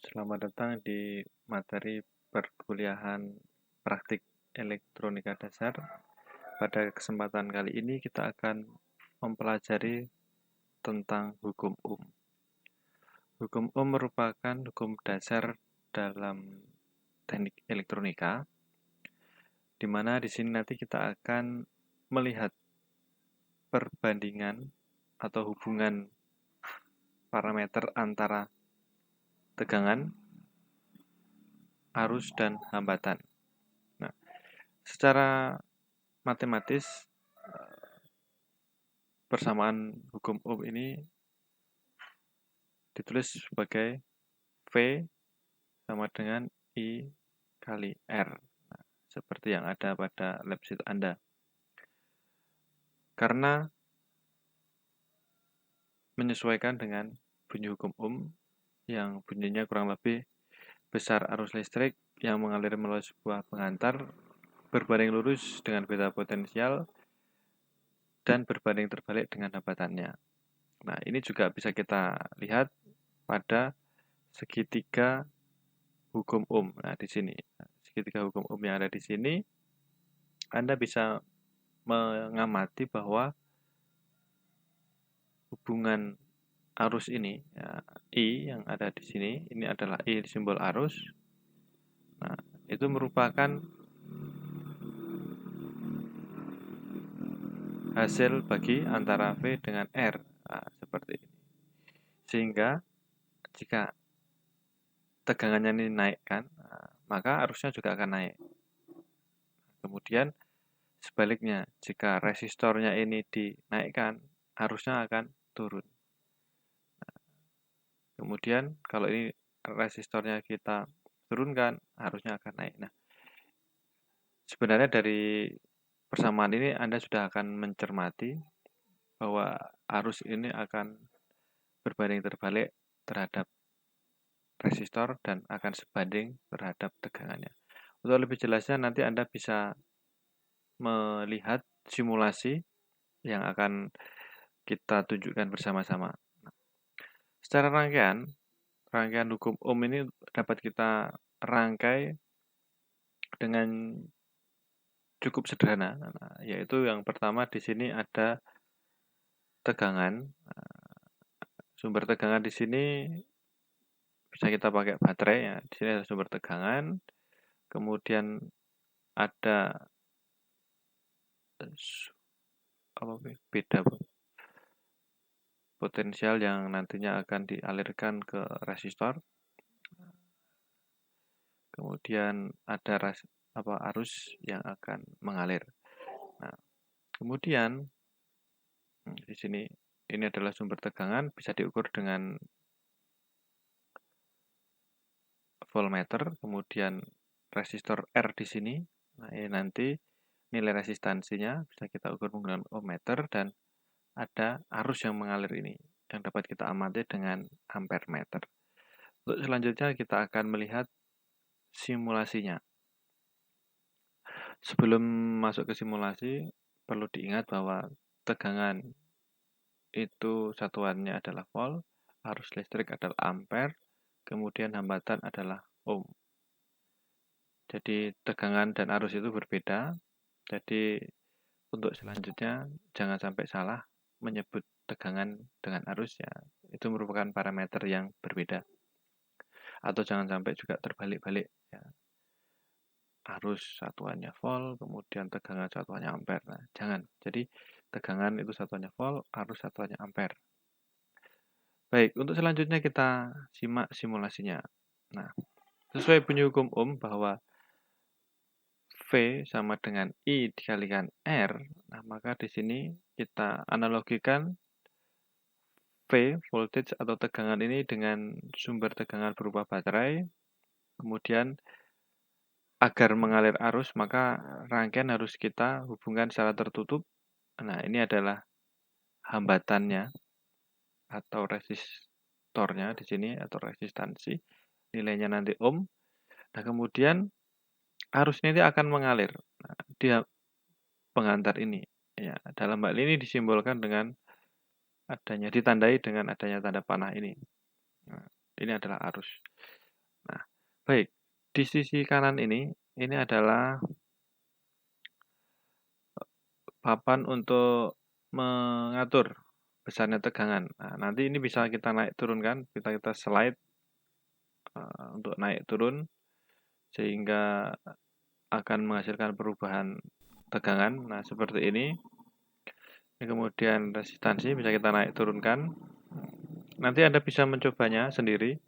Selamat datang di materi perkuliahan praktik elektronika dasar. Pada kesempatan kali ini kita akan mempelajari tentang hukum Ohm. Hukum Ohm merupakan hukum dasar dalam teknik elektronika, di mana di sini nanti kita akan melihat perbandingan atau hubungan parameter antara tegangan, arus, dan hambatan. Nah, secara matematis, persamaan hukum Ohm ini ditulis sebagai V sama dengan I kali R. Nah, seperti yang ada pada lab sheet Anda. Karena menyesuaikan dengan bunyi hukum Ohm yang bunyinya kurang lebih besar arus listrik yang mengalir melalui sebuah pengantar berbanding lurus dengan beta potensial dan berbanding terbalik dengan hambatannya. Nah, ini juga bisa kita lihat pada segitiga hukum Ohm. Nah, di sini segitiga hukum Ohm yang ada di sini, Anda bisa mengamati bahwa hubungan arus ini, ya, I yang ada di sini, ini adalah I simbol arus. Nah, itu merupakan hasil bagi antara V dengan R. Nah, seperti ini. Sehingga jika tegangannya ini naikkan, maka arusnya juga akan naik. Kemudian sebaliknya, jika resistornya ini dinaikkan, arusnya akan turun. Kemudian kalau ini resistornya kita turunkan, arusnya akan naik. Nah, sebenarnya dari persamaan ini Anda sudah akan mencermati bahwa arus ini akan berbanding terbalik terhadap resistor dan akan sebanding terhadap tegangannya. Untuk lebih jelasnya nanti Anda bisa melihat simulasi yang akan kita tunjukkan bersama-sama. Secara rangkaian hukum Ohm ini dapat kita rangkai dengan cukup sederhana, yaitu yang pertama di sini ada tegangan. Sumber tegangan di sini bisa kita pakai baterai ya. Di sini ada sumber tegangan. Kemudian ada beda potensial yang nantinya akan dialirkan ke resistor. Kemudian ada arus yang akan mengalir. Nah, kemudian di sini ini adalah sumber tegangan, bisa diukur dengan voltmeter, kemudian resistor R di sini. Nah, ini nanti nilai resistansinya bisa kita ukur menggunakan ohmmeter dan ada arus yang mengalir ini yang dapat kita amati dengan ampere meter. Untuk selanjutnya kita akan melihat simulasinya. Sebelum masuk ke simulasi, perlu diingat bahwa tegangan itu satuannya adalah volt, arus listrik adalah ampere, kemudian hambatan adalah ohm. Jadi tegangan dan arus itu berbeda. Jadi untuk selanjutnya jangan sampai salah menyebut tegangan dengan arus ya. Itu merupakan parameter yang berbeda. Atau jangan sampai juga terbalik-balik ya. Arus satuannya volt, kemudian tegangan satuannya ampere. Nah, jangan. Jadi tegangan itu satuannya volt, arus satuannya ampere. Baik, untuk selanjutnya kita simak simulasinya. Nah, sesuai bunyi hukum Ohm bahwa V sama dengan I dikalikan R, nah maka di sini kita analogikan V, voltage atau tegangan ini dengan sumber tegangan berupa baterai. Kemudian agar mengalir arus, maka rangkaian harus kita hubungkan secara tertutup. Nah, ini adalah hambatannya atau resistornya di sini atau resistansi. Nilainya nanti ohm. Nah, kemudian arusnya ini akan mengalir. Nah, dia pengantar ini. Ya, dalam hal ini disimbolkan dengan ditandai dengan adanya tanda panah ini. Nah, ini adalah arus. Baik, di sisi kanan ini adalah papan untuk mengatur besarnya tegangan. Nah, nanti ini bisa kita naik turunkan, kita slide untuk naik turun sehingga akan menghasilkan perubahan tegangan. Nah, seperti ini. Ini kemudian resistansi bisa kita naik turunkan. Nanti Anda bisa mencobanya sendiri.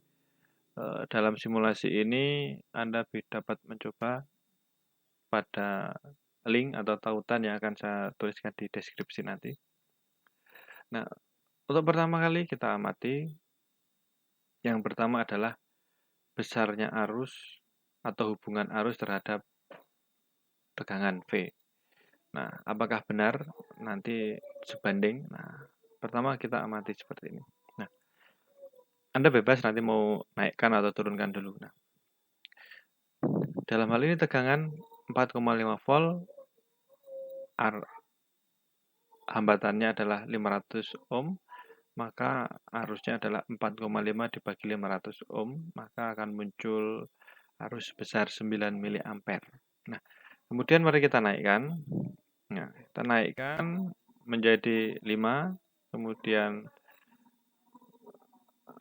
Dalam simulasi ini Anda dapat mencoba pada link atau tautan yang akan saya tuliskan di deskripsi nanti. Nah, untuk pertama kali kita amati, yang pertama adalah besarnya arus atau hubungan arus terhadap tegangan V. Nah, apakah benar nanti sebanding? Nah, pertama kita amati seperti ini. Nah, Anda bebas nanti mau naikkan atau turunkan dulu. Nah, dalam hal ini tegangan 4,5 volt, hambatannya adalah 500 ohm, maka arusnya adalah 4,5 dibagi 500 ohm, maka akan muncul arus sebesar 9 mA. Nah, kemudian mari kita naikkan. Nah, kita naikkan menjadi 5, kemudian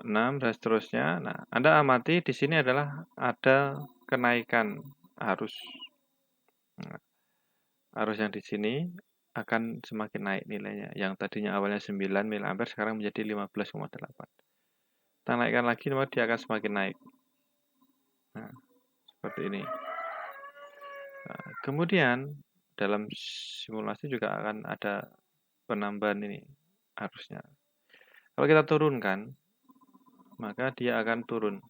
6 dan seterusnya. Nah, Anda amati di sini adalah ada kenaikan arus. Nah, arus yang di sini akan semakin naik nilainya. Yang tadinya awalnya 9 mA sekarang menjadi 15,8. Kita naikkan lagi, maka dia akan semakin naik. Nah, seperti ini. Nah, kemudian dalam simulasi juga akan ada penambahan ini arusnya. Kalau kita turunkan, maka dia akan turun.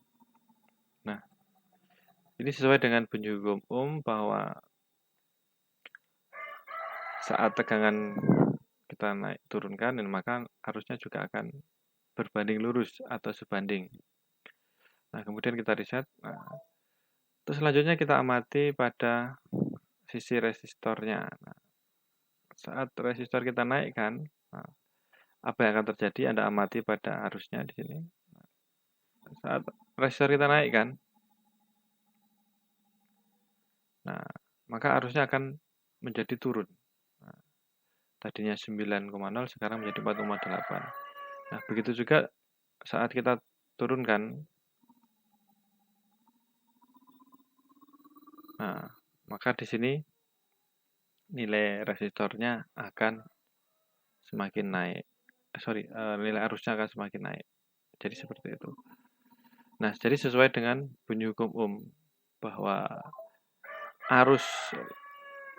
Nah, ini sesuai dengan bunyi hukum Ohm bahwa saat tegangan kita naik turunkan, maka arusnya juga akan berbanding lurus atau sebanding. Nah, kemudian kita reset. Nah, terus selanjutnya kita amati pada sisi resistornya. Nah, saat resistor kita naikkan, nah, apa yang akan terjadi? Anda amati pada arusnya di sini. Saat resistor kita naikkan, nah, maka arusnya akan menjadi turun. Nah, tadinya 9,0 sekarang menjadi 4,8. Nah, begitu juga saat kita turunkan. Nah, maka di sini nilai resistornya akan semakin naik. Nilai arusnya akan semakin naik. Jadi seperti itu. Nah, jadi sesuai dengan bunyi hukum Ohm bahwa arus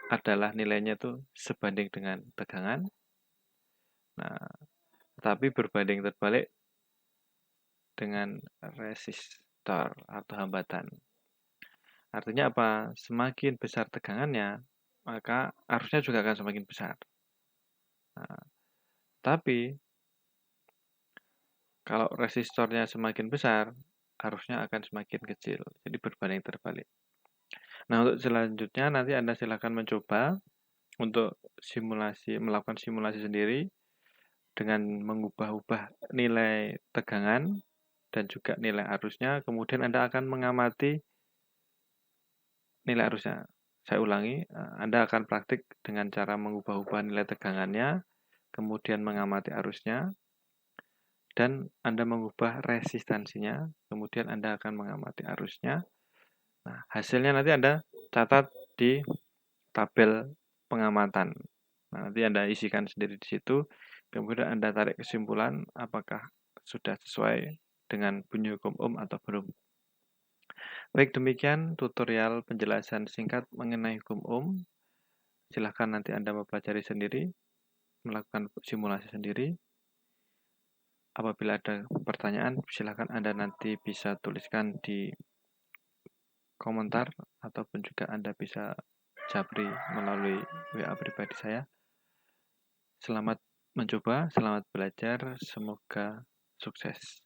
adalah nilainya itu sebanding dengan tegangan. Nah, tetapi berbanding terbalik dengan resistor atau hambatan. Artinya apa? Semakin besar tegangannya, maka arusnya juga akan semakin besar. Nah, tapi kalau resistornya semakin besar, arusnya akan semakin kecil. Jadi berbanding terbalik. Nah, untuk selanjutnya nanti Anda silakan mencoba untuk melakukan simulasi sendiri dengan mengubah-ubah nilai tegangan dan juga nilai arusnya. Kemudian Anda akan mengamati nilai arusnya. Saya ulangi, Anda akan praktik dengan cara mengubah-ubah nilai tegangannya, kemudian mengamati arusnya, dan Anda mengubah resistansinya, kemudian Anda akan mengamati arusnya. Nah, hasilnya nanti Anda catat di tabel pengamatan. Nah, nanti Anda isikan sendiri di situ, kemudian Anda tarik kesimpulan apakah sudah sesuai dengan bunyi hukum Ohm atau belum. Baik, demikian tutorial penjelasan singkat mengenai hukum Ohm. Silahkan nanti Anda mempelajari sendiri, melakukan simulasi sendiri. Apabila ada pertanyaan, silahkan Anda nanti bisa tuliskan di komentar, ataupun juga Anda bisa japri melalui WA pribadi saya. Selamat mencoba, selamat belajar, semoga sukses.